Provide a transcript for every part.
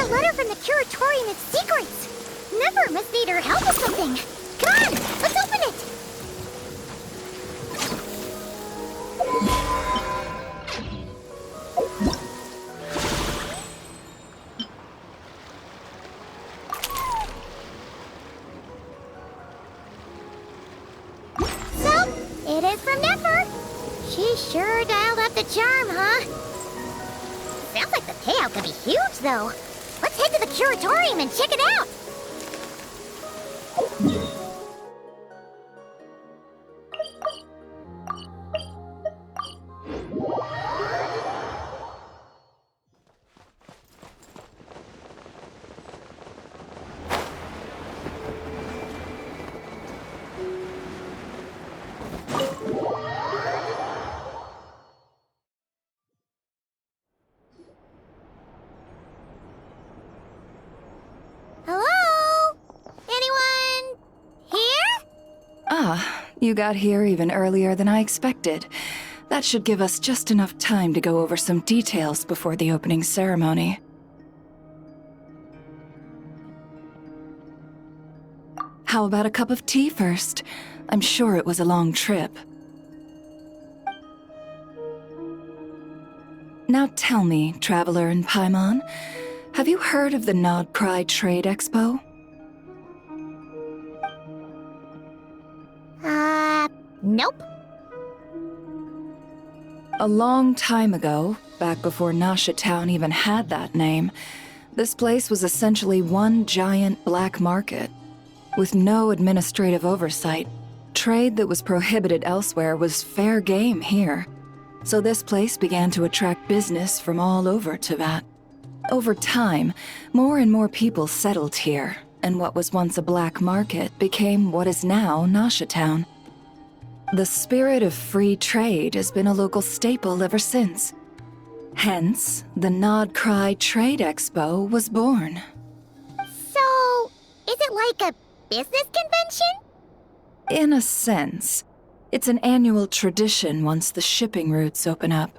a letter from the Curatorium of Secrets. Never must need her help with something. Come on, let's open it. So, it is from Nefer. She sure dialed up the charm, huh? Sounds like the payout could be huge, though. Let's head to the Curatorium and check it out. Hello? Anyone here? Ah, you got here even earlier than I expected. That should give us just enough time to go over some details before the opening ceremony. How about a cup of tea first? I'm sure it was a long trip. Now tell me, Traveler in Paimon, have you heard of the Nodcry Trade Expo? Nope. A long time ago, back before Nasha Town even had that name, this place was essentially one giant black market. With no administrative oversight, trade that was prohibited elsewhere was fair game here. So this place began to attract business from all over Teyvat. Over time, more and more people settled here, and what was once a black market became what is now Nasha Town. The spirit of free trade has been a local staple ever since. Hence, the Nodcry Trade Expo was born. So, is it like a business convention? In a sense, it's an annual tradition once the shipping routes open up.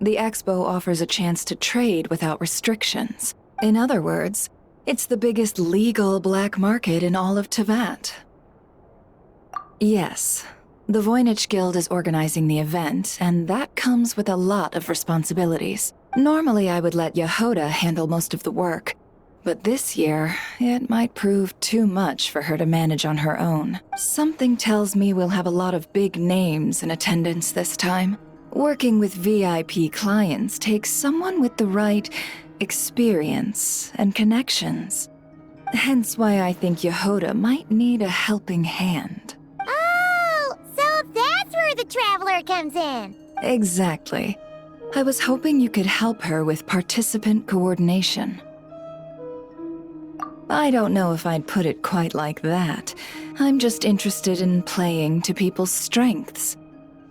The expo offers a chance to trade without restrictions. In other words, it's the biggest legal black market in all of Teyvat. Yes, the Voynich Guild is organizing the event, and that comes with a lot of responsibilities. Normally I would let Yehoda handle most of the work, but this year, it might prove too much for her to manage on her own. Something tells me we'll have a lot of big names in attendance this time. Working with VIP clients takes someone with the right experience and connections. Hence why I think Yehoda might need a helping hand. Oh, so that's where the Traveler comes in. Exactly. I was hoping you could help her with participant coordination. I don't know if I'd put it quite like that. I'm just interested in playing to people's strengths.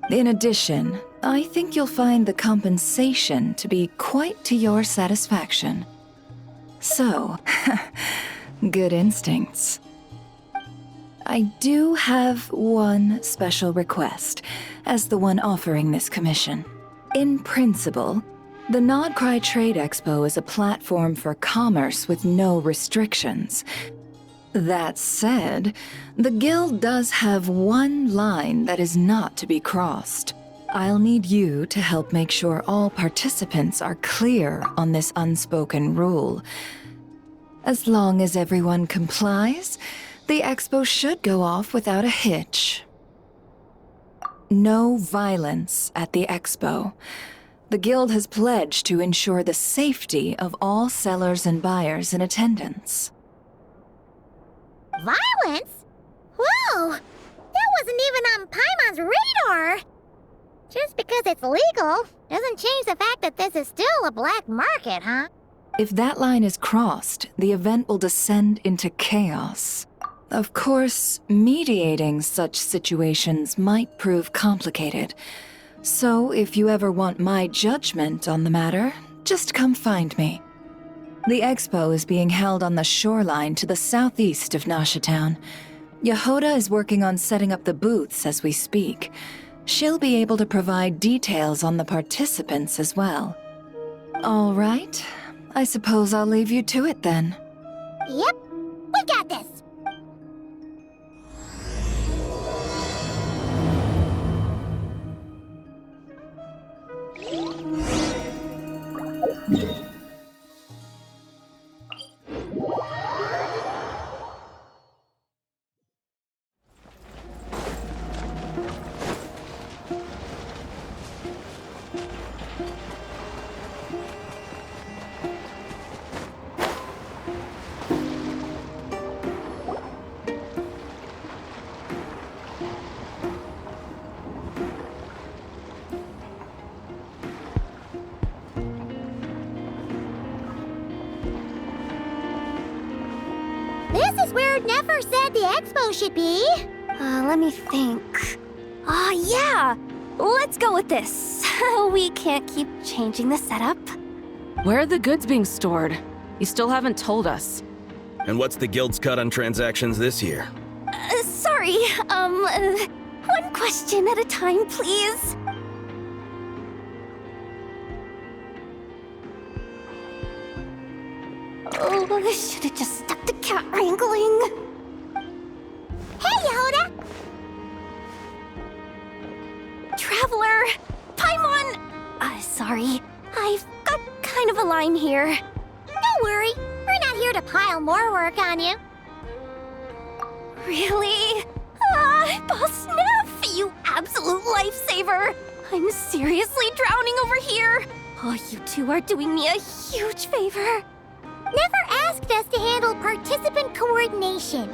In addition, I think you'll find the compensation to be quite to your satisfaction. So, good instincts. I do have one special request, as the one offering this commission. In principle, the Nodcry Trade Expo is a platform for commerce with no restrictions. That said, the Guild does have one line that is not to be crossed. I'll need you to help make sure all participants are clear on this unspoken rule. As long as everyone complies, the expo should go off without a hitch. No violence at the expo. The Guild has pledged to ensure the safety of all sellers and buyers in attendance. Violence? Whoa! That wasn't even on Paimon's radar! Just because it's legal doesn't change the fact that this is still a black market, huh? If that line is crossed, the event will descend into chaos. Of course, mediating such situations might prove complicated. So if you ever want my judgment on the matter, just come find me. The expo is being held on the shoreline to the southeast of Nasha Town. Yehoda is working on setting up the booths as we speak. She'll be able to provide details on the participants as well. All right, I suppose I'll leave you to it then. Yep, we got this. This is where it never said the expo should be. Let me think. Yeah! Let's go with this. We can't keep changing the setup. Where are the goods being stored? You still haven't told us. And what's the guild's cut on transactions this year? Sorry, one question at a time, please. Oh, I should have just stuck to cat wrangling. Hey, Yehuda! Traveler! Paimon! Sorry. I've got kind of a line here. Don't worry, we're not here to pile more work on you. Really? Boss Neff, you absolute lifesaver! I'm seriously drowning over here. Oh, you two are doing me a huge favor. Never asked us to handle participant coordination.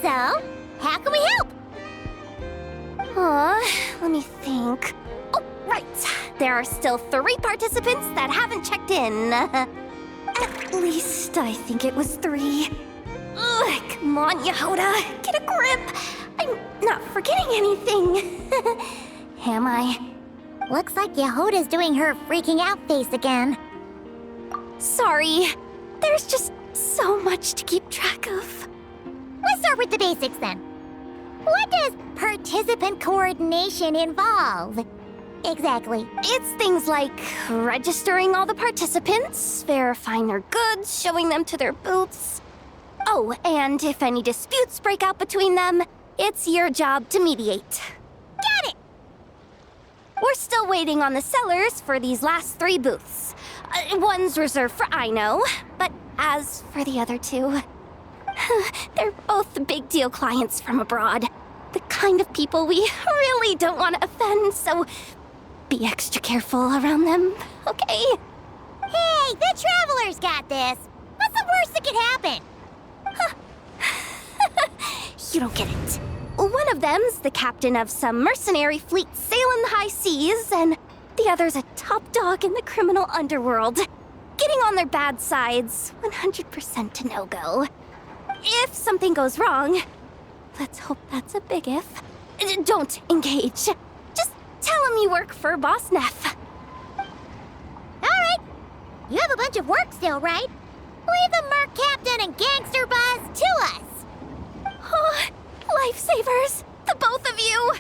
So, how can we help? Let me think. Oh, right. There are still 3 participants that haven't checked in. At least I think it was 3. Ugh, come on, Yehuda. Get a grip. I'm not forgetting anything. Am I? Looks like Yehuda's doing her freaking out face again. Sorry. There's just so much to keep track of. Let's start with the basics then. What does participant coordination involve? Exactly. It's things like registering all the participants, verifying their goods, showing them to their booths. Oh, and if any disputes break out between them, it's your job to mediate. Got it! We're still waiting on the sellers for these last 3 booths. One's reserved for Aino, but as for the other 2, they're both big deal clients from abroad. The kind of people we really don't want to offend, so be extra careful around them, okay? Hey, the Traveler's got this. What's the worst that could happen? You don't get it. One of them's the captain of some mercenary fleet sailing the high seas, and the other's a top dog in the criminal underworld. Getting on their bad sides, 100% a no-go. If something goes wrong, let's hope that's a big if, don't engage. Just tell him you work for Boss Neff. Alright. You have a bunch of work still, right? Leave the Merc Captain and Gangster Buzz to us. Oh, lifesavers, the both of you.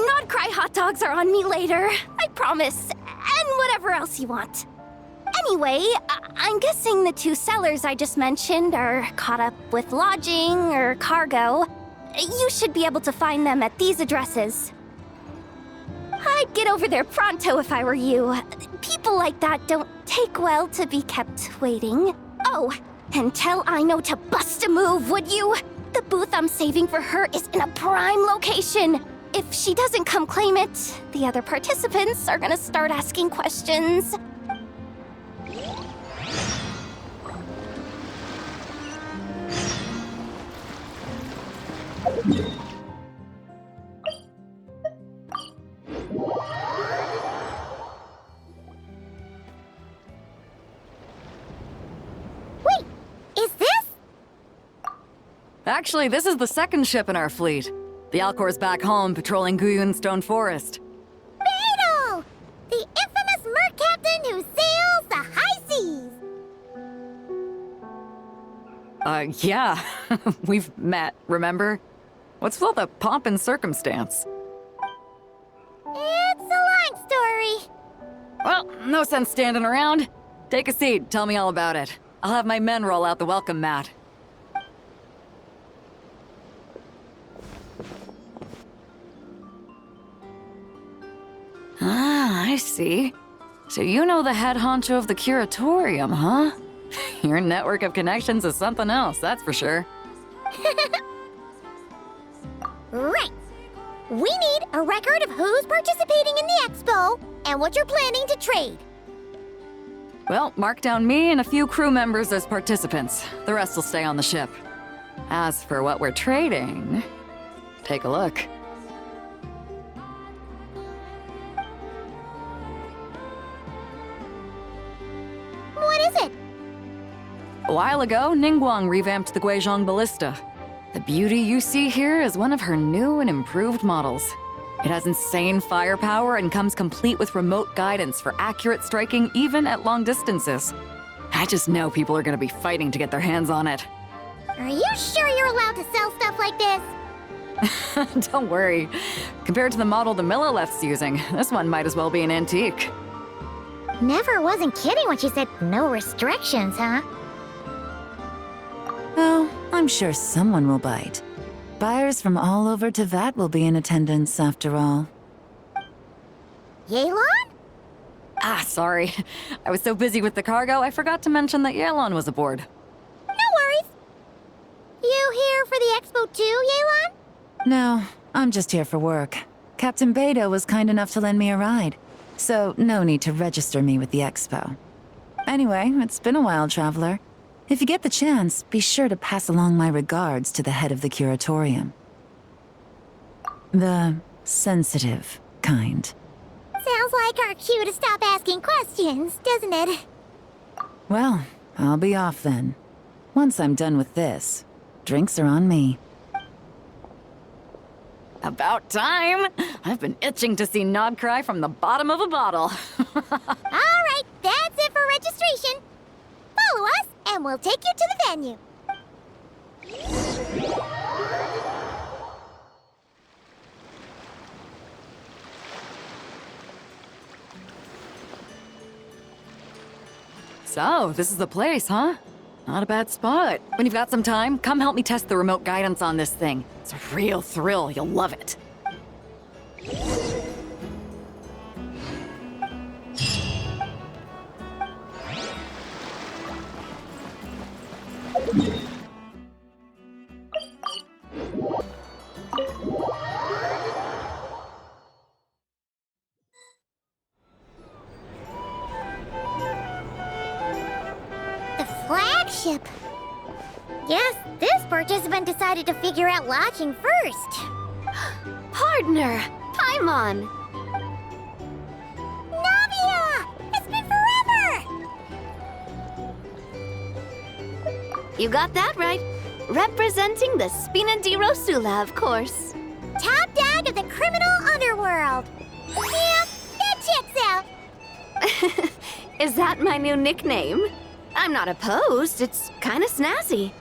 Not cry hot dogs are on me later, I promise. And whatever else you want. Anyway, I'm guessing the 2 sellers I just mentioned are caught up with lodging or cargo. You should be able to find them at these addresses. I'd get over there pronto if I were you. People like that don't take well to be kept waiting. Oh, and tell Aino to bust a move, would you? The booth I'm saving for her is in a prime location. If she doesn't come claim it, the other participants are gonna start asking questions. Wait, is this? Actually, this is the 2nd ship in our fleet. The Alcor's back home patrolling Guyun Stone Forest. Beetle! The infamous Merc Captain who sails the high seas! Yeah. We've met, remember? What's with all the pomp and circumstance? It's a long story. Well, no sense standing around. Take a seat, tell me all about it. I'll have my men roll out the welcome mat. Ah, I see. So you know the head honcho of the curatorium, huh? Your network of connections is something else, that's for sure. Right. We need a record of who's participating in the expo and what you're planning to trade. Well, mark down me and a few crew members as participants. The rest will stay on the ship. As for what we're trading, take a look. What is it? A while ago, Ningguang revamped the Guizhong Ballista. The beauty you see here is one of her new and improved models. It has insane firepower and comes complete with remote guidance for accurate striking even at long distances. I just know people are gonna be fighting to get their hands on it. Are you sure you're allowed to sell stuff like this? Don't worry. Compared to the model the Milleleft's using, this one might as well be an antique. Never wasn't kidding when she said no restrictions, huh? Oh, I'm sure someone will bite. Buyers from all over Teyvat will be in attendance, after all. Yelan? Ah, sorry. I was so busy with the cargo, I forgot to mention that Yelon was aboard. No worries. You here for the expo too, Yelan? No, I'm just here for work. Captain Beidou was kind enough to lend me a ride, so no need to register me with the expo. Anyway, it's been a while, traveler. If you get the chance, be sure to pass along my regards to the head of the curatorium. The sensitive kind. Sounds like our cue to stop asking questions, doesn't it? Well, I'll be off then. Once I'm done with this, drinks are on me. About time! I've been itching to see Nod cry from the bottom of a bottle. All right, that's it for registration. Follow us, and we'll take you to the venue. So, this is the place, huh? Not a bad spot. When you've got some time, come help me test the remote guidance on this thing. It's a real thrill, you'll love it. The flagship. Guess this participant decided to figure out lodging first. Partner, Paimon. Navia! It's been forever! You got that right. Representing the Spina di Rosula, of course. Top dog of the criminal underworld. Yeah, that checks out. Is that my new nickname? I'm not opposed. It's kind of snazzy.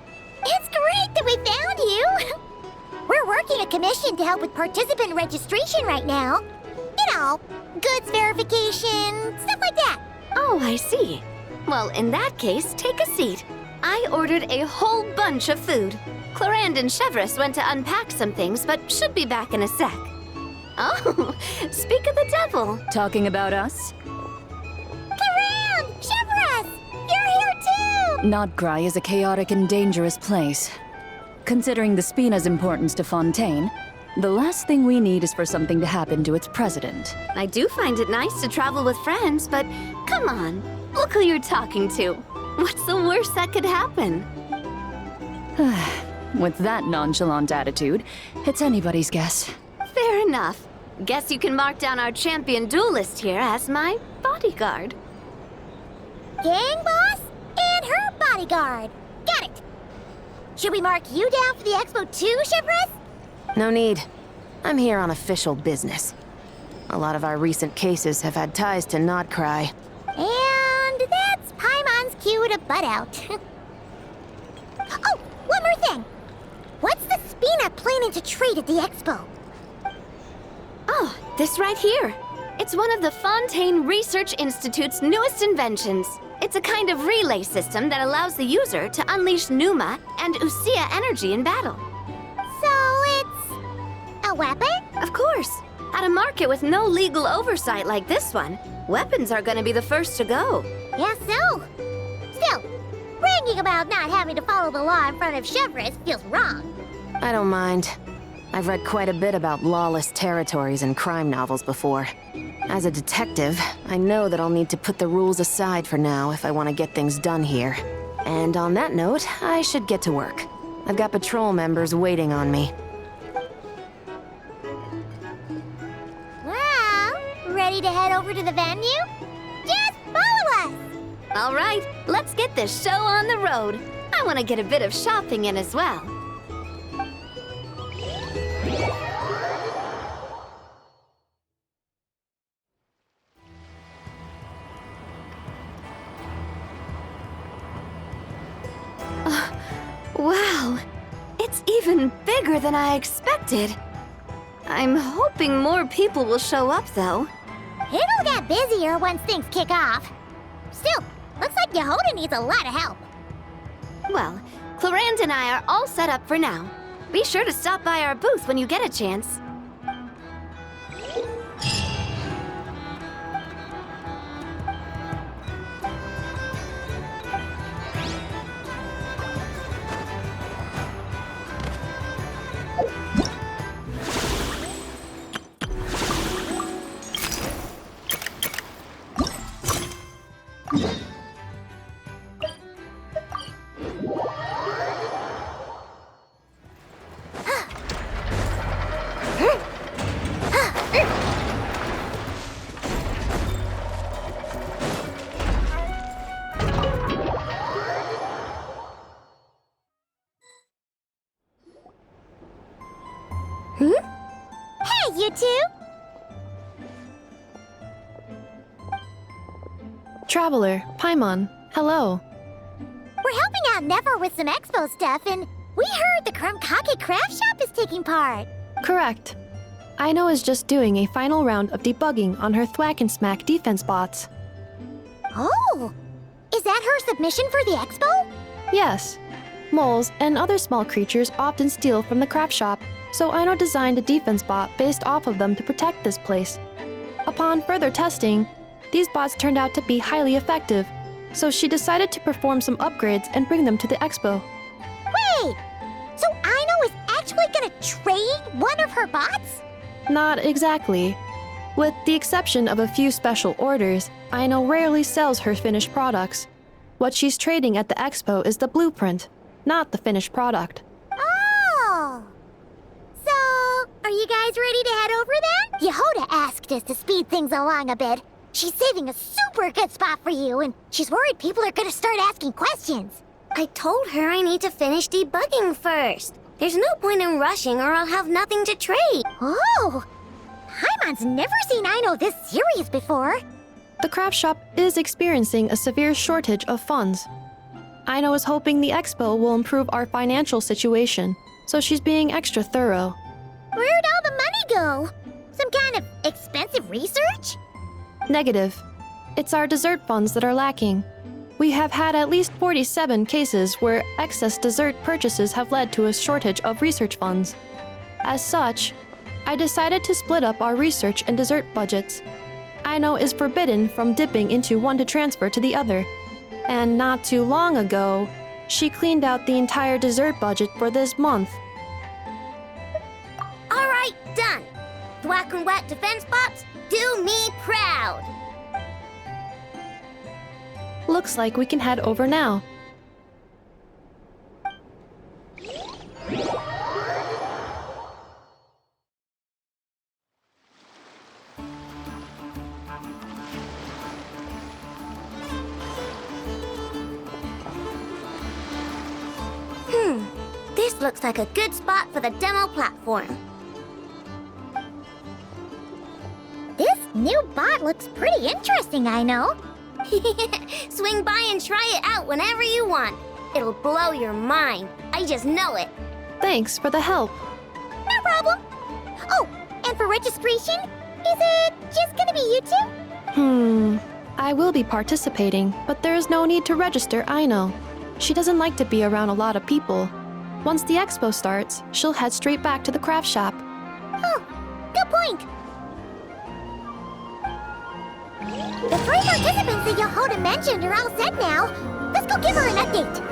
It's great that we found you. We're working a commission to help with participant registration right now. You know, goods verification, stuff like that. Oh, I see. Well, in that case, take a seat. I ordered a whole bunch of food. Clarand and Chevreuse went to unpack some things, but should be back in a sec. Oh, speak of the devil. Talking about us? Karam! Chevreuse! You're here too! Nodcry is a chaotic and dangerous place. Considering the Spina's importance to Fontaine, the last thing we need is for something to happen to its president. I do find it nice to travel with friends, but come on, look who you're talking to. What's the worst that could happen? With that nonchalant attitude, it's anybody's guess. Fair enough. Guess you can mark down our champion duelist here as my bodyguard. Gang boss and her bodyguard. Got it. Should we mark you down for the expo too, Chevreuse? No need. I'm here on official business. A lot of our recent cases have had ties to Nodcry. And that's Paimon's cue to butt out. Oh, one more thing. What's the Spina planning to trade at the expo? Oh, this right here. It's one of the Fontaine Research Institute's newest inventions. It's a kind of relay system that allows the user to unleash Pneuma and Usia energy in battle. So it's a weapon? Of course. At a market with no legal oversight like this one, weapons are gonna be the first to go. Yes, so. Still, bragging about not having to follow the law in front of Chevres feels wrong. I don't mind. I've read quite a bit about lawless territories and crime novels before. As a detective, I know that I'll need to put the rules aside for now if I want to get things done here. And on that note, I should get to work. I've got patrol members waiting on me. Well, ready to head over to the venue? Just follow us! All right, let's get this show on the road. I want to get a bit of shopping in as well. Wow, it's even bigger than I expected. I'm hoping more people will show up, though. It'll get busier once things kick off. Still, looks like Yehoda needs a lot of help. Well, Clarand and I are all set up for now. Be sure to stop by our booth when you get a chance. Hey, you two! Traveler, Paimon, hello. We're helping out Nefer with some expo stuff, and we heard the Krumkake craft shop is taking part. Correct. Aino is just doing a final round of debugging on her Thwack and Smack defense bots. Oh! Is that her submission for the expo? Yes. Moles and other small creatures often steal from the craft shop, so Aino designed a defense bot based off of them to protect this place. Upon further testing, these bots turned out to be highly effective, so she decided to perform some upgrades and bring them to the expo. Wait! So Aino is actually gonna trade one of her bots? Not exactly. With the exception of a few special orders, Aino rarely sells her finished products. What she's trading at the expo is the blueprint, not the finished product. Oh! So, are you guys ready to head over then? Yehoda asked us to speed things along a bit. She's saving a super good spot for you, and she's worried people are gonna start asking questions. I told her I need to finish debugging first. There's no point in rushing or I'll have nothing to trade. Oh! Paimon's never seen Aino this serious before. The craft shop is experiencing a severe shortage of funds. Aino is hoping the expo will improve our financial situation, so she's being extra thorough. Where'd all the money go? Some kind of expensive research? Negative. It's our dessert funds that are lacking. We have had at least 47 cases where excess dessert purchases have led to a shortage of research funds. As such, I decided to split up our research and dessert budgets. Aino is forbidden from dipping into one to transfer to the other. And not too long ago, she cleaned out the entire dessert budget for this month. All right, done. Thwack and Whack defense bots, do me proud. Looks like we can head over now. This looks like a good spot for the demo platform. This new bot looks pretty interesting, I know. Swing by and try it out whenever you want. It'll blow your mind. I just know it. Thanks for the help. No problem. Oh, and for registration, Is it just gonna be you two? I will be participating, but there is no need to register, I know. She doesn't like to be around a lot of people. Once the expo starts, she'll head straight back to the craft shop. Oh, good point. The 3 participants that Yehoda mentioned are all set now. Let's go give her an update.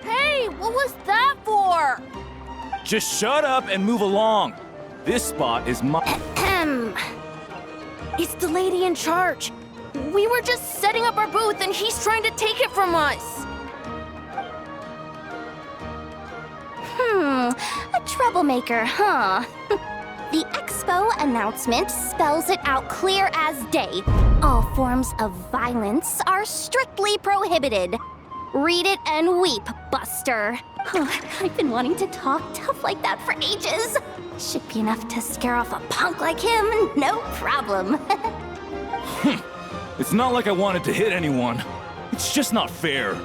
Hey, what was that for? Just shut up and move along. This spot is my. It's the lady in charge. We were just setting up our booth and he's trying to take it from us. A troublemaker, huh? The expo announcement spells it out clear as day. All forms of violence are strictly prohibited. Read it and weep, Buster. I've been wanting to talk tough like that for ages. Should be enough to scare off a punk like him, no problem. It's not like I wanted to hit anyone. It's just not fair.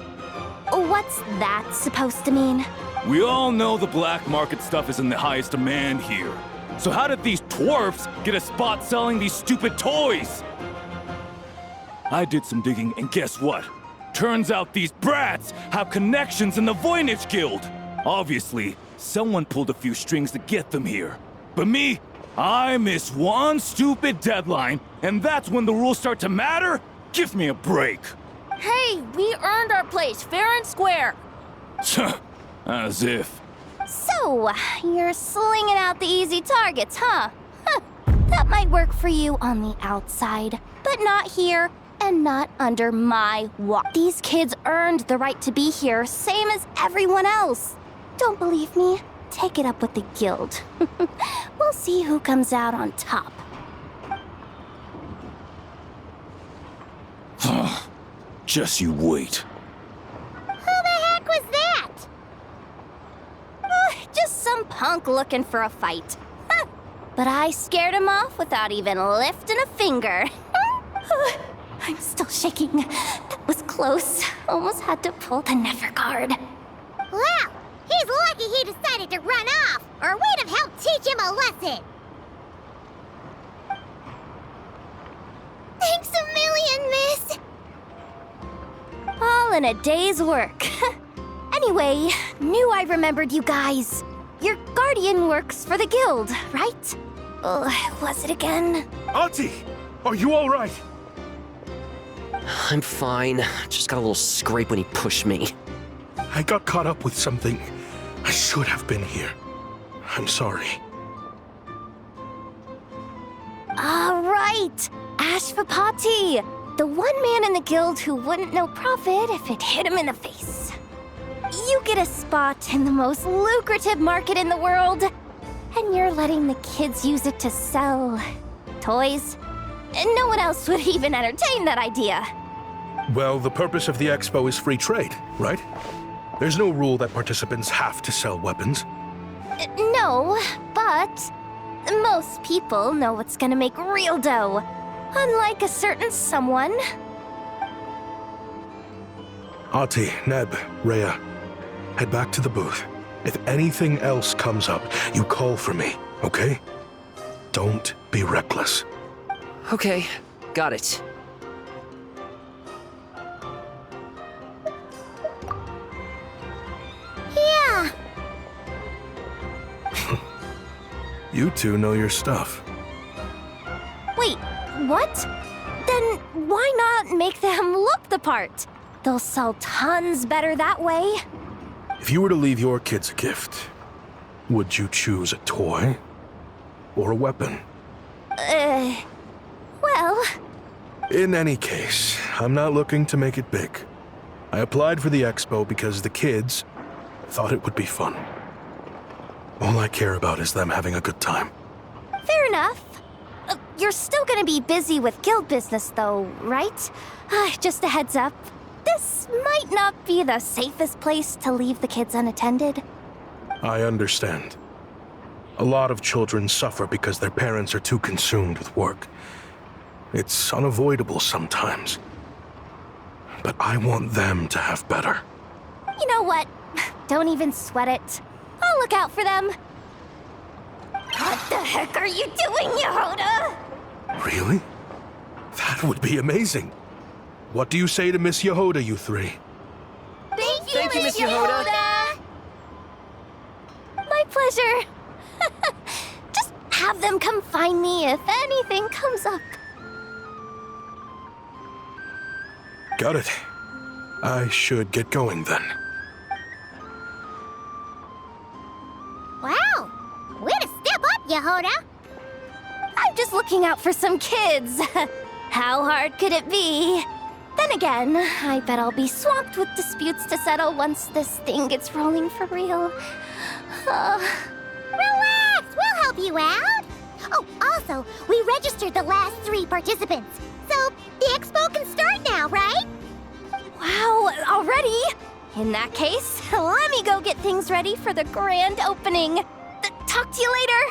What's that supposed to mean? We all know the black market stuff is in the highest demand here. So how did these dwarfs get a spot selling these stupid toys? I did some digging, and guess what? Turns out these brats have connections in the Voynich Guild. Obviously, someone pulled a few strings to get them here. But me, I miss one stupid deadline, and that's when the rules start to matter? Give me a break. Hey, we earned our place fair and square. As if. So, you're slinging out the easy targets, huh? That might work for you on the outside, but not here and not under my watch. These kids earned the right to be here, same as everyone else. Don't believe me? Take it up with the guild. We'll see who comes out on top. Just you wait. Who the heck was that? Just some punk looking for a fight. But I scared him off without even lifting a finger. I'm still shaking. That was close. Almost had to pull the never guard. Well, he's lucky he decided to run off, or we'd have helped teach him a lesson. Thanks a million, miss. All in a day's work. Anyway, knew I remembered you guys. Your guardian works for the guild, right? Was it again? Auntie, are you all right? I'm fine. Just got a little scrape when he pushed me. I got caught up with something. I should have been here. I'm sorry. Right. Ashvapati. The one man in the guild who wouldn't know profit if it hit him in the face. You get a spot in the most lucrative market in the world, and you're letting the kids use it to sell toys. And no one else would even entertain that idea. Well, the purpose of the expo is free trade, right? There's no rule that participants have to sell weapons. No, but most people know what's gonna make real dough. Unlike a certain someone. Ati, Neb, Rhea, head back to the booth. If anything else comes up, you call for me, okay? Don't be reckless. Okay, got it. Yeah. You two know your stuff. Wait, what? Then why not make them look the part? They'll sell tons better that way. If you were to leave your kids a gift, would you choose a toy or a weapon? Well... In any case, I'm not looking to make it big. I applied for the expo because the kids thought it would be fun. All I care about is them having a good time. Fair enough. You're still gonna be busy with guild business though, right? Just a heads up. This might not be the safest place to leave the kids unattended. I understand. A lot of children suffer because their parents are too consumed with work. It's unavoidable sometimes. But I want them to have better. You know what? Don't even sweat it. I'll look out for them. What the heck are you doing, Yehoda? Really? That would be amazing. What do you say to Miss Yehoda, you three? Thank you, Miss Yehoda. My pleasure. Just have them come find me if anything comes up. Got it. I should get going then. Wow! Way to step up, Yehoda! I'm just looking out for some kids. How hard could it be? Then again, I bet I'll be swamped with disputes to settle once this thing gets rolling for real. Relax! We'll help you out! Oh, also, we registered the last 3 participants. So, the expo can start now, right? Wow, already? In that case, let me go get things ready for the grand opening. Talk to you later.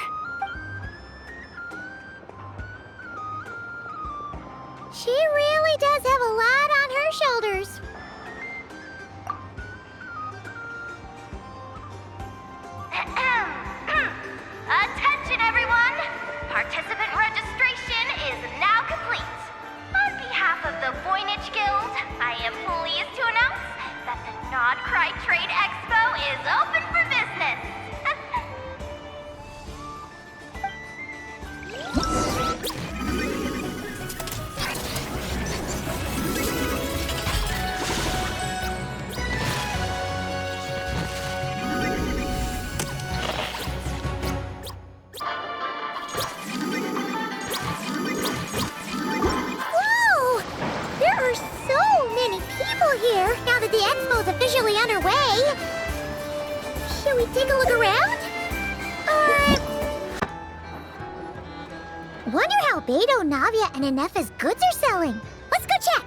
She really does have a lot on her shoulders. Attention, everyone! Participant registration is now complete. On behalf of the Voynich Guild, I am pleased to announce that the Nod Cry Trade Expo is open for business. Whoa! There are so many people here now that the expo's officially underway. Should we take a look around? Wonder how Beto, Navia, and Inef's goods are selling. Let's go check.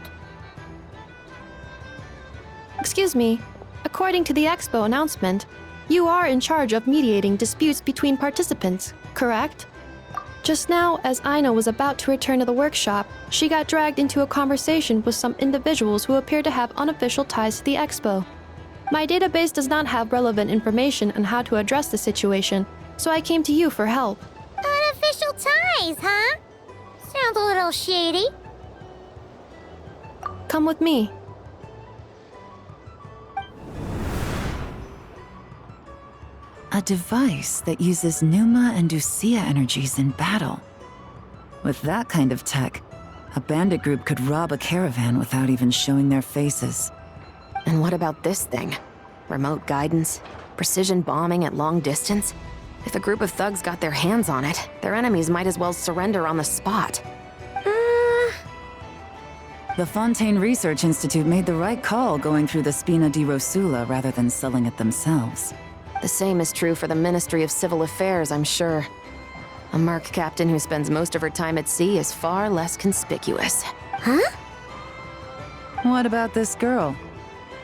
Excuse me. According to the expo announcement, you are in charge of mediating disputes between participants, correct? Just now, as Aino was about to return to the workshop, she got dragged into a conversation with some individuals who appear to have unofficial ties to the expo. My database does not have relevant information on how to address the situation, so I came to you for help. Unofficial ties, huh? Sounds a little shady. Come with me. A device that uses Pneuma and Ducia energies in battle. With that kind of tech, a bandit group could rob a caravan without even showing their faces. And what about this thing? Remote guidance? Precision bombing at long distance? If a group of thugs got their hands on it, their enemies might as well surrender on the spot. The Fontaine Research Institute made the right call going through the Spina di Rosula rather than selling it themselves. The same is true for the Ministry of Civil Affairs, I'm sure. A merc captain who spends most of her time at sea is far less conspicuous. Huh? What about this girl?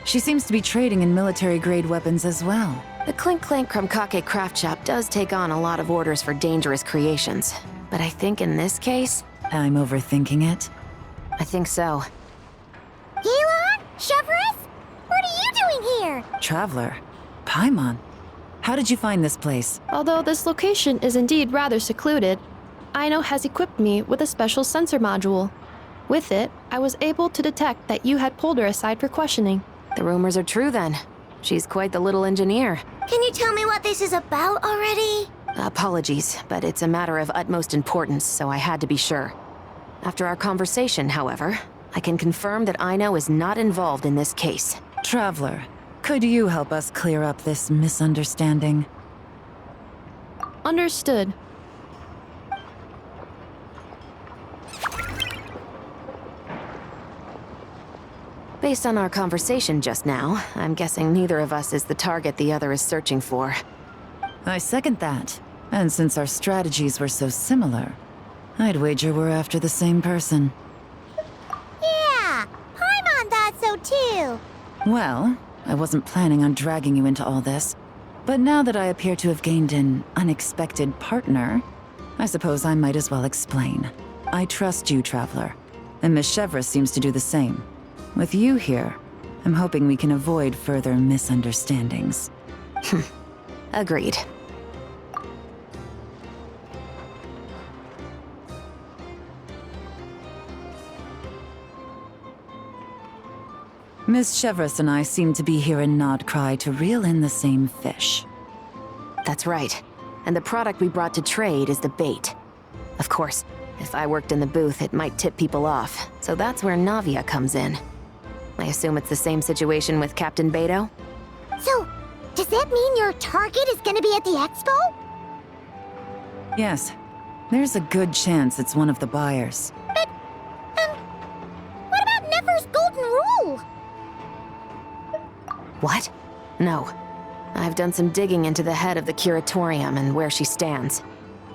She seems to be trading in military-grade weapons as well. The Clink Clank Krumkake craft shop does take on a lot of orders for dangerous creations. But I think in this case... I'm overthinking it. I think so. Elon? Chevrolet? What are you doing here? Traveler. Paimon. How did you find this place? Although this location is indeed rather secluded, Aino has equipped me with a special sensor module. With it, I was able to detect that you had pulled her aside for questioning. The rumors are true then. She's quite the little engineer. Can you tell me what this is about already? Apologies, but it's a matter of utmost importance, so I had to be sure. After our conversation, however, I can confirm that Aino is not involved in this case. Traveler, could you help us clear up this misunderstanding? Understood. Based on our conversation just now, I'm guessing neither of us is the target the other is searching for. I second that. And since our strategies were so similar, I'd wager we're after the same person. Yeah, Paimon thought so too. Well, I wasn't planning on dragging you into all this, but now that I appear to have gained an unexpected partner, I suppose I might as well explain. I trust you, Traveler. And Miss Chevres seems to do the same. With you here, I'm hoping we can avoid further misunderstandings. Agreed. Miss Chevres and I seem to be here in Nodcry to reel in the same fish. That's right. And the product we brought to trade is the bait. Of course, if I worked in the booth, it might tip people off, so that's where Navia comes in. I assume it's the same situation with Captain Beto? So, does that mean your target is gonna be at the expo? Yes, there's a good chance it's one of the buyers. But, what about Nefer's golden rule? What? No. I've done some digging into the head of the curatorium and where she stands.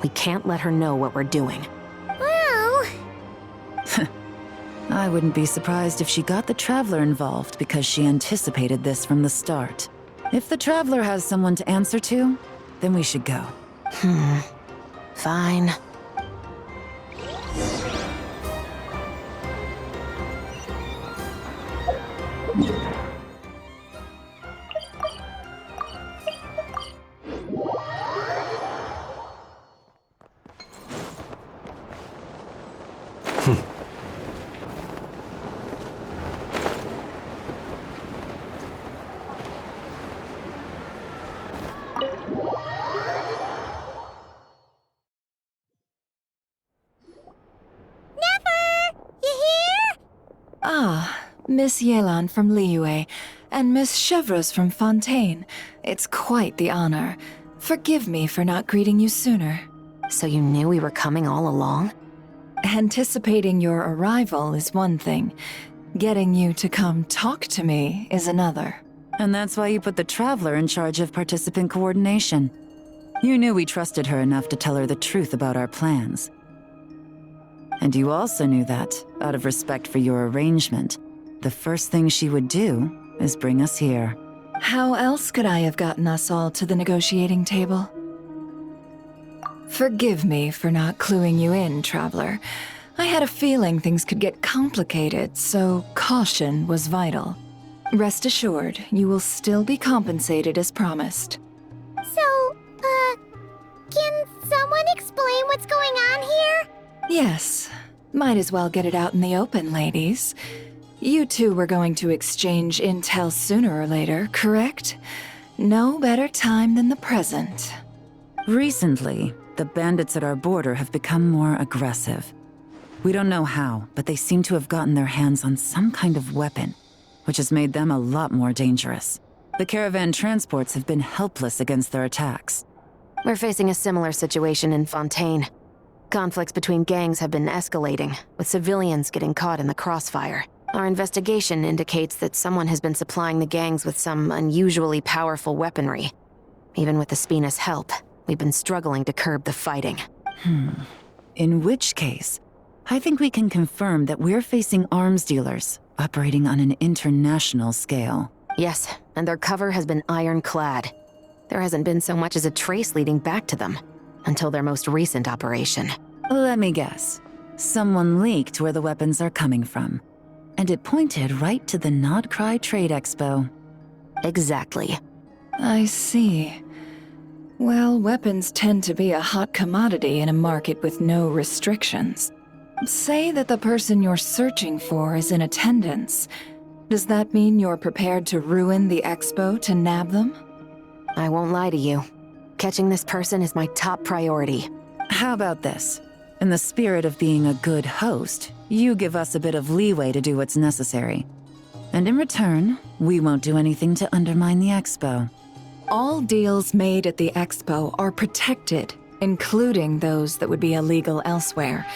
We can't let her know what we're doing. Well... I wouldn't be surprised if she got the Traveler involved because she anticipated this from the start. If the Traveler has someone to answer to, then we should go. Fine. Miss Yelan from Liyue, and Miss Chevres from Fontaine. It's quite the honor. Forgive me for not greeting you sooner. So you knew we were coming all along? Anticipating your arrival is one thing. Getting you to come talk to me is another. And that's why you put the Traveler in charge of participant coordination. You knew we trusted her enough to tell her the truth about our plans. And you also knew that, out of respect for your arrangement, the first thing she would do is bring us here. How else could I have gotten us all to the negotiating table? Forgive me for not cluing you in, Traveler. I had a feeling things could get complicated, so caution was vital. Rest assured, you will still be compensated as promised. So, can someone explain what's going on here? Yes. Might as well get it out in the open, ladies. You two were going to exchange intel sooner or later, correct? No better time than the present. Recently, the bandits at our border have become more aggressive. We don't know how, but they seem to have gotten their hands on some kind of weapon, which has made them a lot more dangerous. The caravan transports have been helpless against their attacks. We're facing a similar situation in Fontaine. Conflicts between gangs have been escalating, with civilians getting caught in the crossfire. Our investigation indicates that someone has been supplying the gangs with some unusually powerful weaponry. Even with the Spina's help, we've been struggling to curb the fighting. In which case, I think we can confirm that we're facing arms dealers operating on an international scale. Yes, and their cover has been ironclad. There hasn't been so much as a trace leading back to them, until their most recent operation. Let me guess. Someone leaked where the weapons are coming from. And it pointed right to the Nodcry Trade Expo. Exactly. I see. Well, weapons tend to be a hot commodity in a market with no restrictions. Say that the person you're searching for is in attendance. Does that mean you're prepared to ruin the expo to nab them? I won't lie to you. Catching this person is my top priority. How about this? In the spirit of being a good host, you give us a bit of leeway to do what's necessary. And in return, we won't do anything to undermine the expo. All deals made at the expo are protected, including those that would be illegal elsewhere.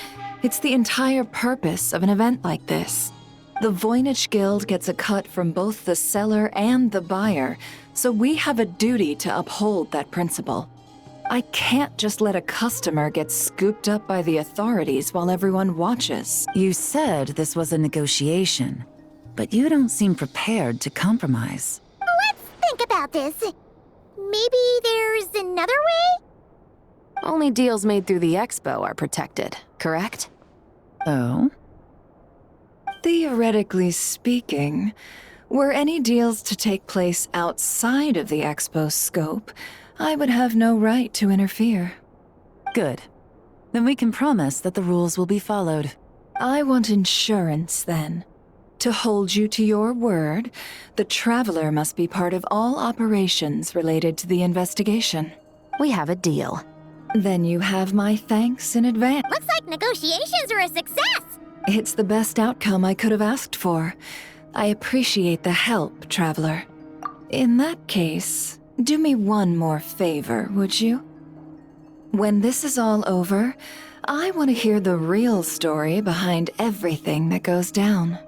It's the entire purpose of an event like this. The Voynich Guild gets a cut from both the seller and the buyer, so we have a duty to uphold that principle. I can't just let a customer get scooped up by the authorities while everyone watches. You said this was a negotiation, but you don't seem prepared to compromise. Let's think about this. Maybe there's another way? Only deals made through the expo are protected, correct? Oh? Theoretically speaking, were any deals to take place outside of the Expo's scope, I would have no right to interfere. Good. Then we can promise that the rules will be followed. I want insurance, then. To hold you to your word, the Traveler must be part of all operations related to the investigation. We have a deal. Then you have my thanks in advance. Looks like negotiations were a success. It's the best outcome I could have asked for. I appreciate the help, Traveler. In that case, do me one more favor, would you? When this is all over, I want to hear the real story behind everything that goes down.